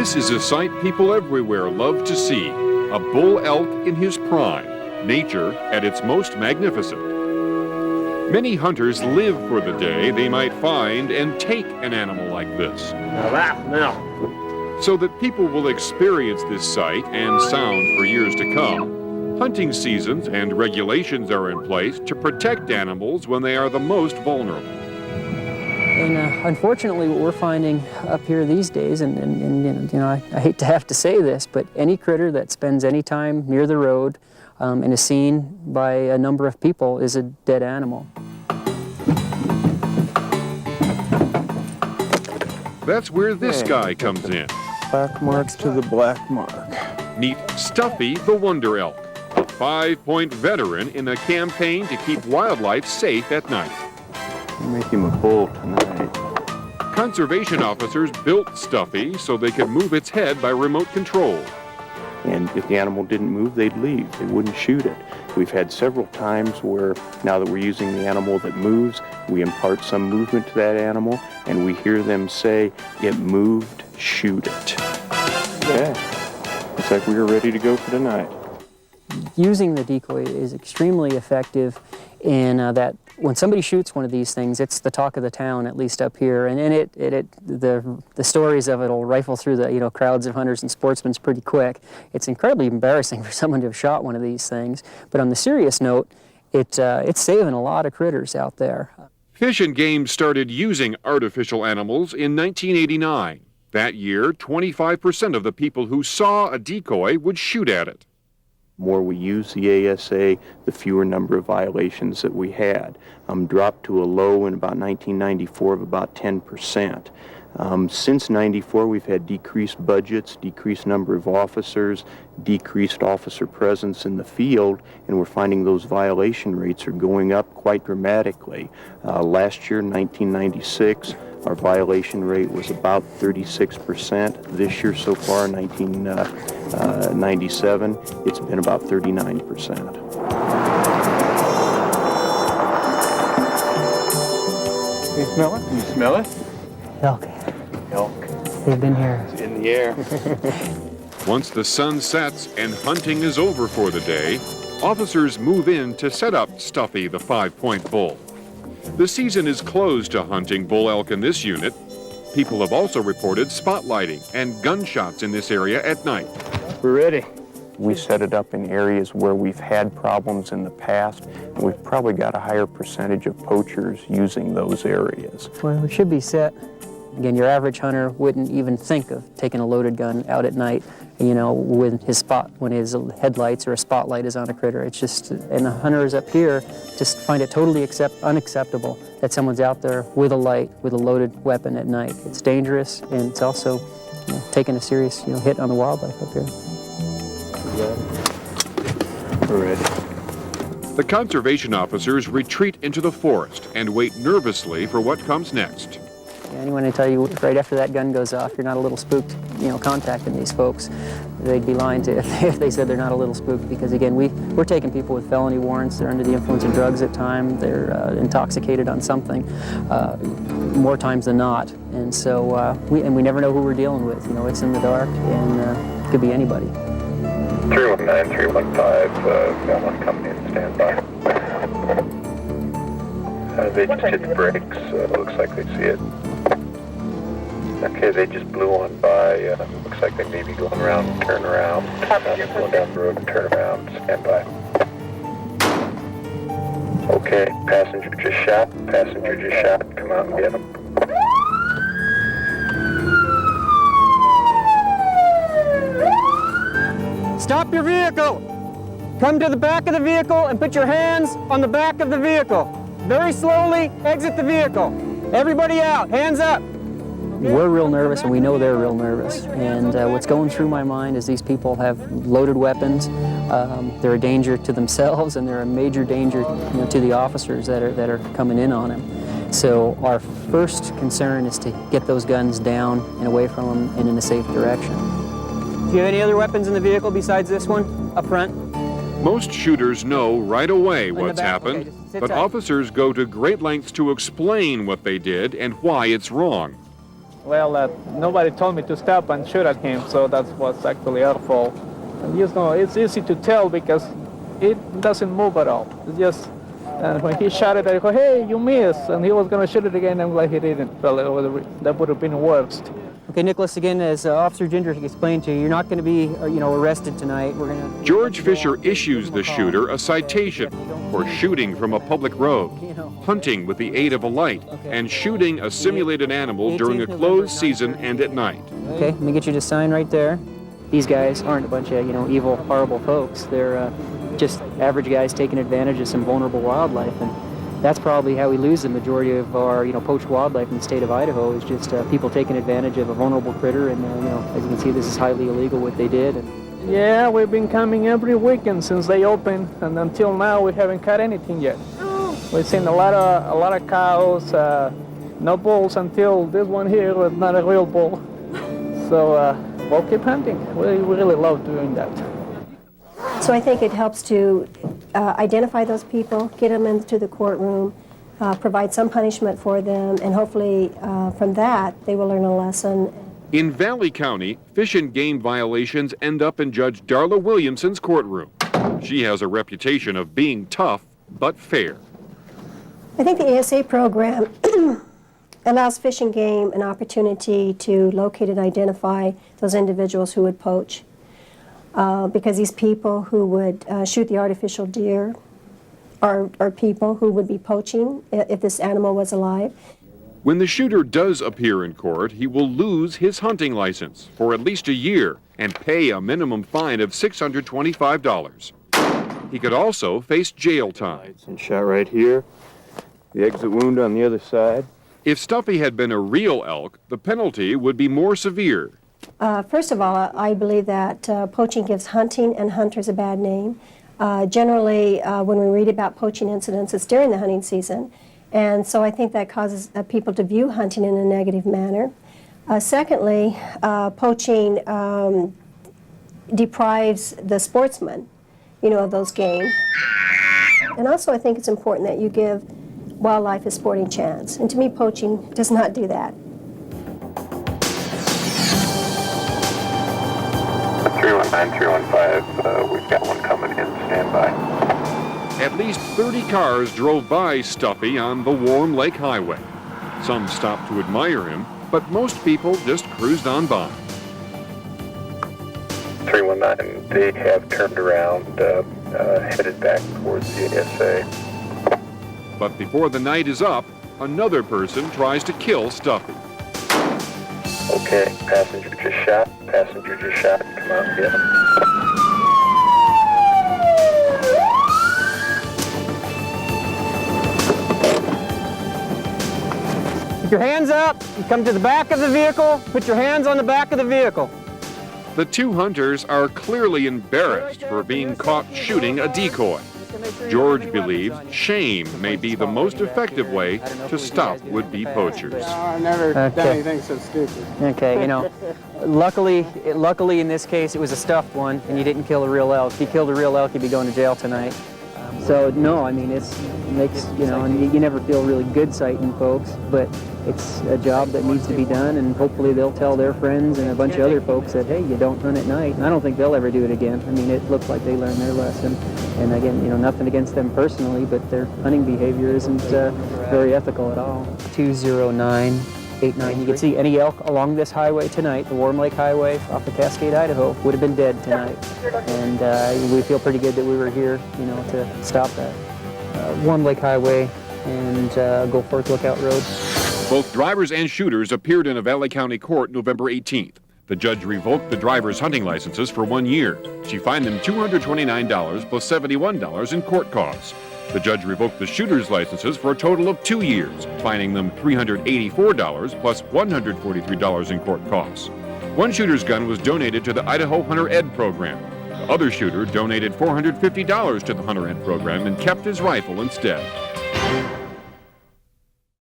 This is a sight people everywhere love to see, a bull elk in his prime, nature at its most magnificent. Many hunters live for the day they might find and take an animal like this. So that people will experience this sight and sound for years to come, hunting seasons and regulations are in place to protect animals when they are the most vulnerable. And unfortunately, what we're finding up here these days, and I hate to have to say this, but any critter that spends any time near the road and is seen by a number of people is a dead animal. That's where this guy comes in. Black mark to the black mark. Meet Stuffy the Wonder Elk, a 5-point veteran in a campaign to keep wildlife safe at night. Make him a bull tonight. Conservation officers built Stuffy so they could move its head by remote control. And if the animal didn't move, they'd leave. They wouldn't shoot it. We've had several times where, now that we're using the animal that moves, we impart some movement to that animal, and we hear them say, "It moved, shoot it." Yeah, looks like we were ready to go for tonight. Using the decoy is extremely effective in that when somebody shoots one of these things, it's the talk of the town, at least up here, and the stories of it will rifle through the crowds of hunters and sportsmen pretty quick. It's incredibly embarrassing for someone to have shot one of these things, but on the serious note, it's saving a lot of critters out there. Fish and Game started using artificial animals in 1989. That year, 25% of the people who saw a decoy would shoot at it. The more we use the ASA, the fewer number of violations that we had. Dropped to a low in about 1994 of about 10%. Since 94, we've had decreased budgets, decreased number of officers, decreased officer presence in the field, and we're finding those violation rates are going up quite dramatically. Last year, 1996, our violation rate was about 36%. This year so far, 1997, it's been about 39%. You smell it? You smell it? Elk. Elk. They've been here. It's in the air. Once the sun sets and hunting is over for the day, officers move in to set up Stuffy the 5-point bull. The season is closed to hunting bull elk in this unit. People have also reported spotlighting and gunshots in this area at night. We're ready. We set it up in areas where we've had problems in the past, and we've probably got a higher percentage of poachers using those areas. Well, it should be set. Again, your average hunter wouldn't even think of taking a loaded gun out at night, when his headlights or a spotlight is on a critter. It's just, and the hunters up here just find it totally unacceptable that someone's out there with a light, with a loaded weapon at night. It's dangerous, and it's also taking a serious hit on the wildlife up here. We're ready. The conservation officers retreat into the forest and wait nervously for what comes next. Anyone will tell you right after that gun goes off, you're not a little spooked, contacting these folks. They'd be lying to if they said they're not a little spooked, because again, we're taking people with felony warrants. They're under the influence of drugs at times. They're intoxicated on something, more times than not. And so we never know who we're dealing with. It's in the dark, and it could be anybody. 319, 315, got one coming in, stand by. They just hit the brakes, looks like they see it. Okay, they just blew on by, looks like they may be going around and turn around. Going down the road and turn around, stand by. Okay, passenger just shot, come out and get him. Stop your vehicle! Come to the back of the vehicle and put your hands on the back of the vehicle. Very slowly, exit the vehicle. Everybody out, hands up. We're real nervous, and we know they're real nervous. And what's going through my mind is these people have loaded weapons. They're a danger to themselves, and they're a major danger to the officers that are coming in on them. So our first concern is to get those guns down and away from them and in a safe direction. Do you have any other weapons in the vehicle besides this one up front? Most shooters know right away what's happened, Okay, but tight. officers go to great lengths to explain what they did and why it's wrong. Well, nobody told me to stop and shoot at him, so that was actually our fault. And you know, it's easy to tell because it doesn't move at all. It's just, and when he shot it, I go, hey, you missed, and he was going to shoot it again, and I'm glad he didn't. Well, that would have been worst. Okay, Nicholas, again, as Officer Ginger explained to you, you're not going to be, arrested tonight. We're going to... George Fisher issues the shooter a citation for shooting from a public road, hunting with the aid of a light, and shooting a simulated animal during a closed season and at night. Okay, let me get you to sign right there. These guys aren't a bunch of, evil, horrible folks. They're just average guys taking advantage of some vulnerable wildlife, and that's probably how we lose the majority of our, poached wildlife in the state of Idaho, is just people taking advantage of a vulnerable critter, and, as you can see, this is highly illegal what they did. And... Yeah, we've been coming every weekend since they opened, and until now we haven't caught anything yet. We've seen a lot of cows, no bulls until this one here was not a real bull. So we'll keep hunting. We really love doing that. So I think it helps to identify those people, get them into the courtroom, provide some punishment for them, and hopefully from that they will learn a lesson. In Valley County, fish and game violations end up in Judge Darla Williamson's courtroom. She has a reputation of being tough but fair. I think the ASA program allows Fish and Game an opportunity to locate and identify those individuals who would poach. Because these people who would shoot the artificial deer are people who would be poaching if this animal was alive. When the shooter does appear in court, he will lose his hunting license for at least a year and pay a minimum fine of $625. He could also face jail time. And shot right here. The exit wound on the other side. If Stuffy had been a real elk, the penalty would be more severe. First of all, I believe that poaching gives hunting and hunters a bad name. Generally, when we read about poaching incidents, it's during the hunting season. And so I think that causes people to view hunting in a negative manner. Secondly, poaching deprives the sportsman, of those game. And also I think it's important that you give wildlife a sporting chance. And to me, poaching does not do that. 319, 315, we've got one coming in, standby. At least 30 cars drove by Stuffy on the Warm Lake Highway. Some stopped to admire him, but most people just cruised on by. 319, they have turned around, headed back towards the ASA. But before the night is up, another person tries to kill Stuffy. Okay, passenger just shot. Passenger just shot. Come on, get him. Put your hands up. You come to the back of the vehicle. Put your hands on the back of the vehicle. The two hunters are clearly embarrassed for being caught shooting a decoy. George believes shame may be the most effective way to stop would-be poachers. I've never done anything so stupid. Okay, luckily in this case it was a stuffed one, and you didn't kill a real elk. If you killed a real elk, you'd be going to jail tonight. So no, I mean it makes and you never feel really good sighting folks, but it's a job that needs to be done, and hopefully they'll tell their friends and a bunch of other folks that, hey, you don't hunt at night. And I don't think they'll ever do it again. I mean, it looks like they learned their lesson. And again, nothing against them personally, but their hunting behavior isn't very ethical at all. 20989. You can see any elk along this highway tonight, the Warm Lake Highway off of Cascade, Idaho, would have been dead tonight. And we feel pretty good that we were here, to stop that. Warm Lake Highway and Goforth Lookout Road. Both drivers and shooters appeared in a Valley County court November 18th. The judge revoked the drivers' hunting licenses for 1 year. She fined them $229 plus $71 in court costs. The judge revoked the shooters' licenses for a total of 2 years, fining them $384 plus $143 in court costs. One shooter's gun was donated to the Idaho Hunter Ed program. The other shooter donated $450 to the Hunter Ed program and kept his rifle instead.